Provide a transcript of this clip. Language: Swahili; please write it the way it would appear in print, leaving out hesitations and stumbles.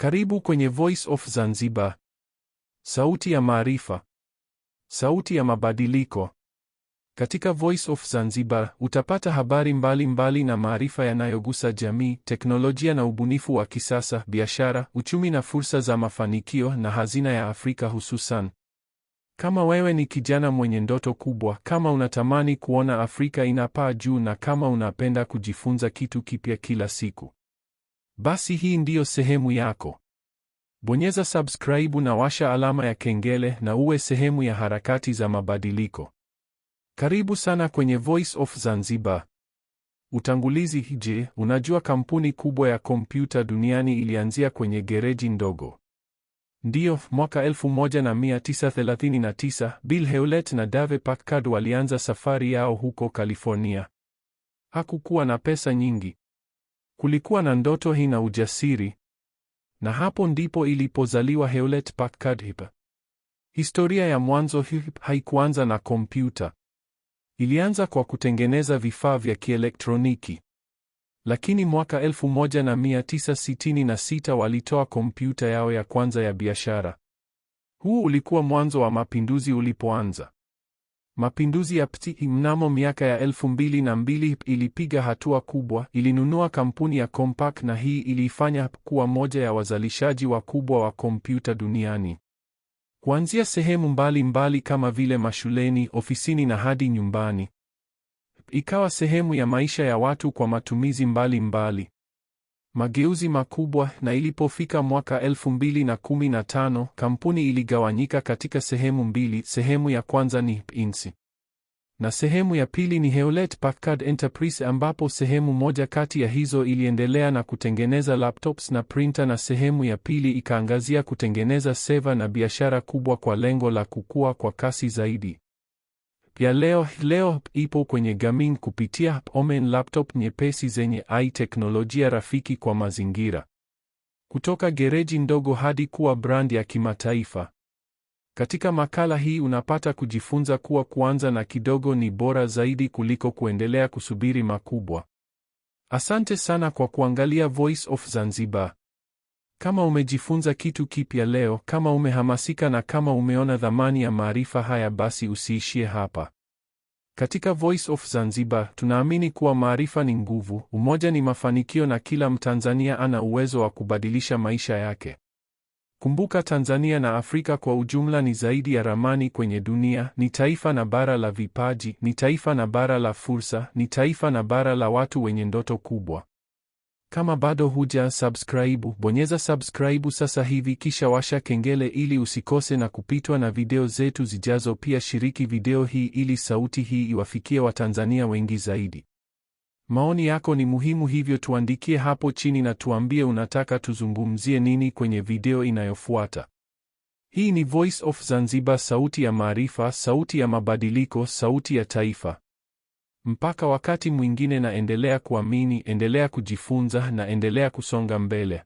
Karibu kwenye Voice of Zanzibar. Sauti ya maarifa. Sauti ya mabadiliko. Katika Voice of Zanzibar utapata habari mbalimbali na maarifa yanayogusa jamii, teknolojia na ubunifu wa kisasa, biashara, uchumi na fursa za mafanikio na hazina ya Afrika hususan. Kama wewe ni kijana mwenye ndoto kubwa, kama unatamani kuona Afrika inapaa juu na kama unapenda kujifunza kitu kipya kila siku, basi hii ndiyo sehemu yako. Bonyeza subscribe na washa alama ya kengele na uwe sehemu ya harakati za mabadiliko. Karibu sana kwenye Voice of Zanzibar. Utangulizi. Je, unajua kampuni kubwa ya kompyuta duniani ilianzia kwenye gereji ndogo? Ndiyo, mwaka 1939 Bill Hewlett na Dave Packard walianza safari yao huko California. Hakukuwa na pesa nyingi. Kulikuwa na ndoto hii na ujasiri. Na hapo ndipo ilipozaliwa Hewlett Packard. Historia ya mwanzo haikuanza na kompyuta. Ilianza kwa kutengeneza vifaa vya kielektroniki. Lakini mwaka 1966 walitoa kompyuta yao ya kwanza ya biashara. Huu ulikuwa mwanzo wa mapinduzi ulipoanza. Mapinduzi ya PT mnamo miaka ya 2002 ilipiga hatua kubwa, ilinunua kampuni ya Compaq na hii iliifanya kuwa moja ya wazalishaji wakubwa wa kompyuta duniani. Kuanzia sehemu mbalimbali kama vile mashuleni, ofisini na hadi nyumbani. Ikawa sehemu ya maisha ya watu kwa matumizi mbalimbali. Mageuzi makubwa, na ilipofika mwaka 2015, kampuni iligawanyika katika sehemu mbili. Sehemu ya kwanza ni Inc. na sehemu ya pili ni Hewlett Packard Enterprise, ambapo sehemu moja kati ya hizo iliendelea na kutengeneza laptops na printer na sehemu ya pili ikaangazia kutengeneza seva na biashara kubwa kwa lengo la kukua kwa kasi zaidi. Pia leo ipo kwenye gaming kupitia Omen laptop nyepesi zenye teknolojia rafiki kwa mazingira. Kutoka gereji ndogo hadi kuwa brand ya kimataifa. Katika makala hii unapata kujifunza kuwa kuanza na kidogo ni bora zaidi kuliko kuendelea kusubiri makubwa. Asante sana kwa kuangalia Voice of Zanzibar. Kama umejifunza kitu kipya leo, kama umehamasika na kama umeona dhamani ya maarifa haya, basi usiishie hapa. Katika Voice of Zanzibar tunaamini kuwa maarifa ni nguvu, umoja ni mafanikio na kila Mtanzania ana uwezo wa kubadilisha maisha yake. Kumbuka, Tanzania na Afrika kwa ujumla ni zaidi ya ramani kwenye dunia, ni taifa na bara la vipaji, ni taifa na bara la fursa, ni taifa na bara la watu wenye ndoto kubwa. Kama bado huja subscribe, bonyeza subscribe sasa hivi kisha washa kengele ili usikose na kupitwa na video zetu zijazo. Pia shiriki video hii ili sauti hii iwafikie Watanzania wengi zaidi. Maoni yako ni muhimu, hivyo tuandikie hapo chini na tuambie unataka tuzungumzie nini kwenye video inayofuata. Hii ni Voice of Zanzibar, sauti ya maarifa, sauti ya mabadiliko, sauti ya taifa. Mpaka wakati mwingine, na endelea kuamini, endelea kujifunza na endelea kusonga mbele.